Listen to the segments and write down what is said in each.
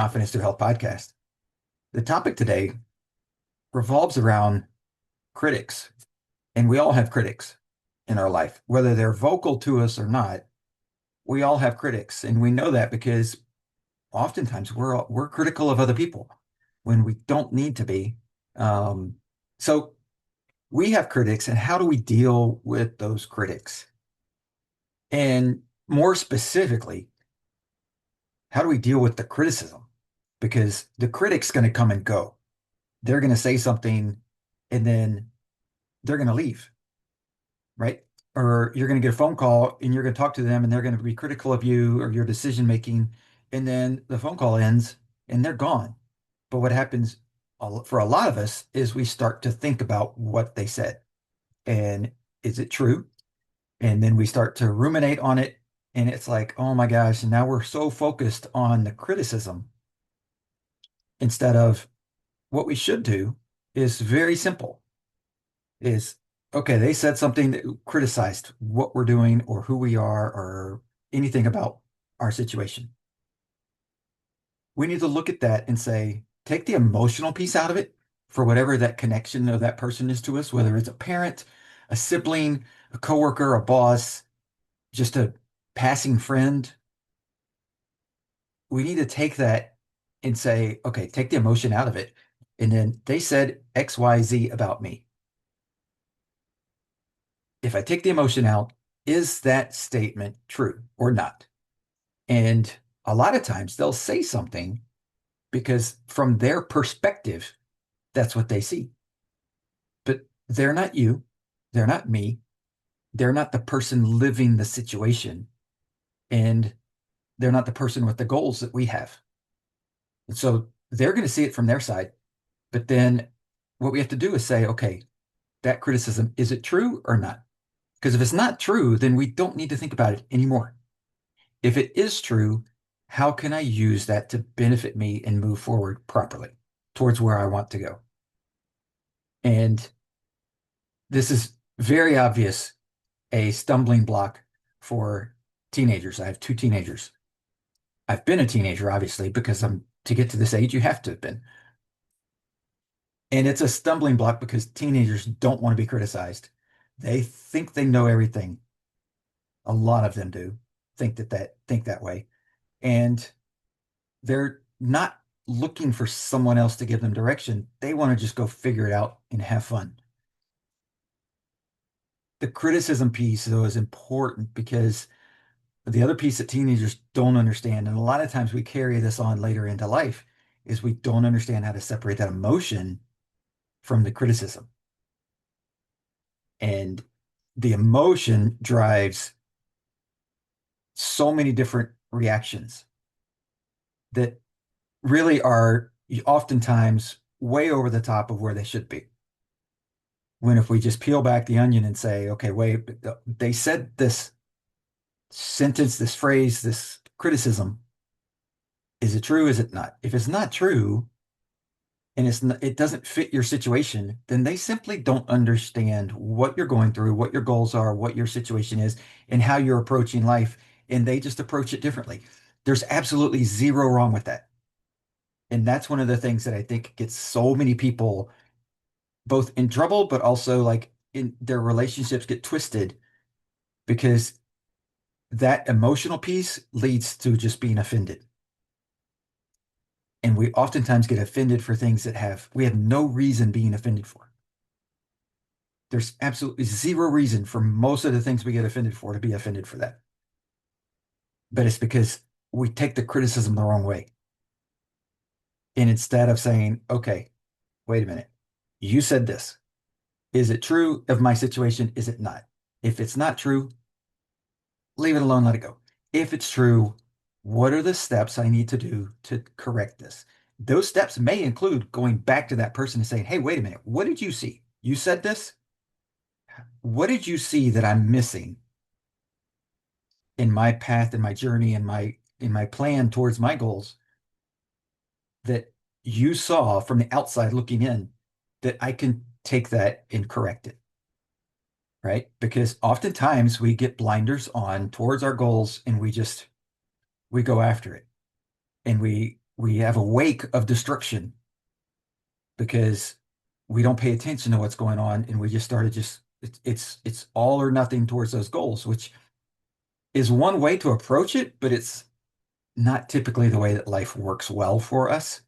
Confidence to Health podcast. The topic today revolves around critics, and we all have critics in our life, whether they're vocal to us or not. We all have critics, and we know that because oftentimes we're critical of other people when we don't need to be. Um, so we have critics, and how do we deal with those critics? And more specifically, how do we deal with the criticism? Because the critic's going to come and go. They're going to say something and then they're going to leave, right? Or you're going to get a phone call and you're going to talk to them and they're going to be critical of you or your decision making. And then the phone call ends and they're gone. But what happens for a lot of us is we start to think about what they said. And is it true? And then we start to ruminate on it. And it's like, oh my gosh, and now we're so focused on the criticism instead of what we should do is very simple. Is okay, they said something that criticized what we're doing or who we are or anything about our situation. We need to look at that and say, take the emotional piece out of it for whatever that connection of that person is to us, whether it's a parent, a sibling, a coworker, a boss, just a passing friend. We need to take that and say, okay, take the emotion out of it. And then they said XYZ about me. If I take the emotion out, is that statement true or not? And a lot of times they'll say something because from their perspective, that's what they see. But they're not you. They're not me. They're not the person living the situation. And they're not the person with the goals that we have. And so they're going to see it from their side. But then what we have to do is say, okay, that criticism, is it true or not? Because if it's not true, then we don't need to think about it anymore. If it is true, how can I use that to benefit me and move forward properly towards where I want to go? And this is very obvious a stumbling block for teenagers. I have two teenagers. I've been a teenager, obviously, because to get to this age, you have to have been. And it's a stumbling block because teenagers don't want to be criticized. They think they know everything. A lot of them do think that way. And they're not looking for someone else to give them direction. They want to just go figure it out and have fun. The criticism piece, though, is important because the other piece that teenagers don't understand, and a lot of times we carry this on later into life, is we don't understand how to separate that emotion from the criticism. And the emotion drives so many different reactions that really are oftentimes way over the top of where they should be. When if we just peel back the onion and say, okay, wait, they said this sentence, this phrase, this criticism. Is it true? Is it not? If it's not true and it doesn't fit your situation, then they simply don't understand what you're going through, what your goals are, what your situation is, and how you're approaching life. And they just approach it differently. There's absolutely zero wrong with that. And that's one of the things that I think gets so many people both in trouble, but also like in their relationships get twisted because that emotional piece leads to just being offended. And we oftentimes get offended for things that we have no reason being offended for. There's absolutely zero reason for most of the things we get offended for to be offended for that. But it's because we take the criticism the wrong way. And instead of saying, okay, wait a minute, you said this. Is it true of my situation? Is it not? If it's not true, leave it alone, let it go. If it's true, what are the steps I need to do to correct this? Those steps may include going back to that person and saying, hey, wait a minute, what did you see? You said this? What did you see that I'm missing in my path, in my journey, in my plan towards my goals that you saw from the outside looking in that I can take that and correct it? Right? Because oftentimes we get blinders on towards our goals and we go after it. And we have a wake of destruction because we don't pay attention to what's going on, and we just started just it's all or nothing towards those goals, which is one way to approach it, but it's not typically the way that life works well for us.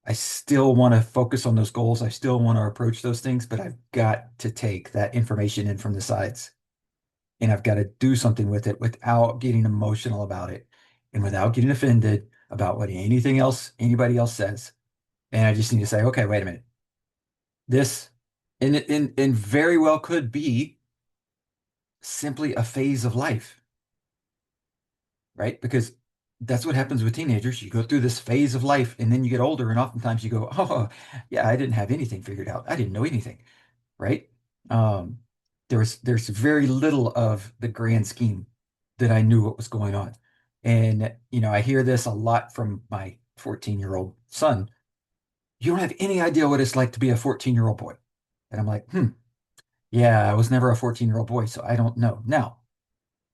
I still want to focus on those goals. I still want to approach those things, but I've got to take that information in from the sides and I've got to do something with it without getting emotional about it and without getting offended about what anything else anybody else says. And I just need to say, okay, wait a minute. This and very well could be simply a phase of life, right? Because that's what happens with teenagers. You go through this phase of life and then you get older, and oftentimes you go, oh, yeah, I didn't have anything figured out. I didn't know anything, right? Um, there's very little of the grand scheme that I knew what was going on. And, I hear this a lot from my 14-year-old son. You don't have any idea what it's like to be a 14-year-old boy. And I'm like, yeah, I was never a 14-year-old boy, so I don't know. Now,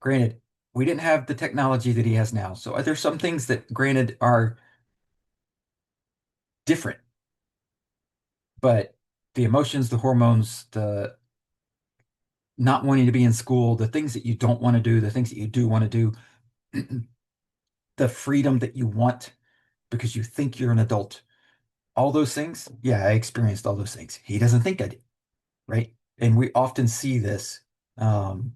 granted, we didn't have the technology that he has now. So there's some things that, granted, are different, but the emotions, the hormones, the not wanting to be in school, the things that you don't want to do, the things that you do want to do, the freedom that you want because you think you're an adult, all those things. Yeah, I experienced all those things. He doesn't think I did, right? And we often see this um,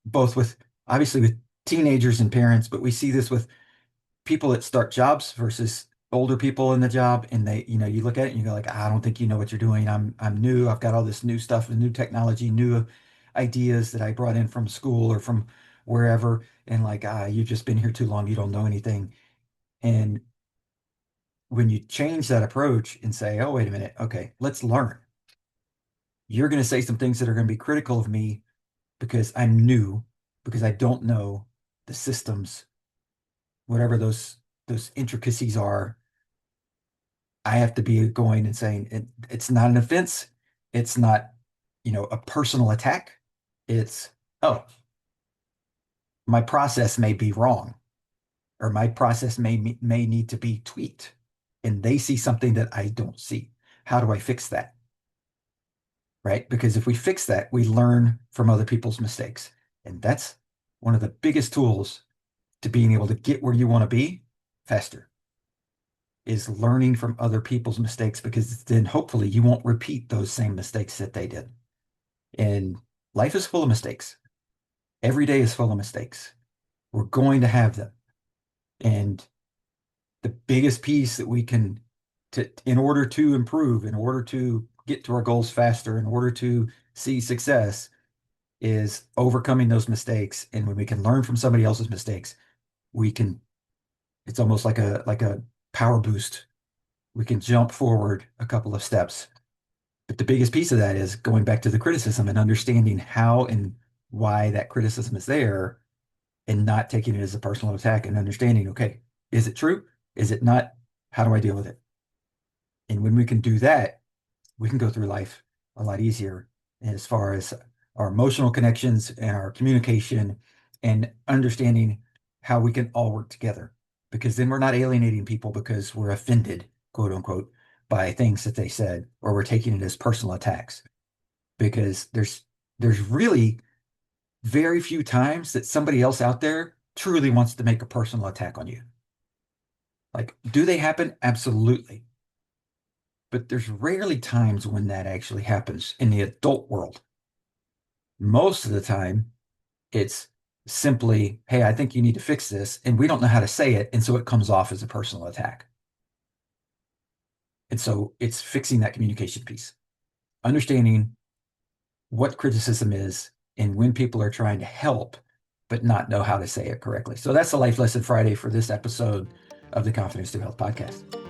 both with, obviously, with teenagers and parents, but we see this with people that start jobs versus older people in the job. And they, you look at it and you go like, I don't think you know what you're doing. I'm new. I've got all this new stuff and new technology, new ideas that I brought in from school or from wherever. And like, you've just been here too long. You don't know anything. And when you change that approach and say, oh, wait a minute, okay, let's learn. You're going to say some things that are going to be critical of me because I'm new, because I don't know the systems, whatever those intricacies are. I have to be going and saying it's not an offense. It's not, a personal attack. It's, oh, my process may be wrong, or my process may need to be tweaked, and they see something that I don't see. How do I fix that? Right? Because if we fix that, we learn from other people's mistakes. And that's one of the biggest tools to being able to get where you want to be faster, is learning from other people's mistakes, because then hopefully you won't repeat those same mistakes that they did. And life is full of mistakes. Every day is full of mistakes. We're going to have them. And the biggest piece that we can, in order to improve, in order to get to our goals faster, in order to see success, is overcoming those mistakes. And when we can learn from somebody else's mistakes, we can, it's almost like a power boost. We can jump forward a couple of steps. But the biggest piece of that is going back to the criticism and understanding how and why that criticism is there, and not taking it as a personal attack, and understanding, okay, is it true? Is it not? How do I deal with it? And when we can do that, we can go through life a lot easier as far as our emotional connections and our communication, and understanding how we can all work together. Because then we're not alienating people because we're offended, quote unquote, by things that they said, or we're taking it as personal attacks. Because there's really very few times that somebody else out there truly wants to make a personal attack on you. Like, do they happen? Absolutely. But there's rarely times when that actually happens in the adult world. Most of the time, it's simply, hey, I think you need to fix this, and we don't know how to say it, and so it comes off as a personal attack. And so it's fixing that communication piece, understanding what criticism is, and when people are trying to help but not know how to say it correctly. So that's the Life Lesson Friday for this episode of the Confidence to Health podcast.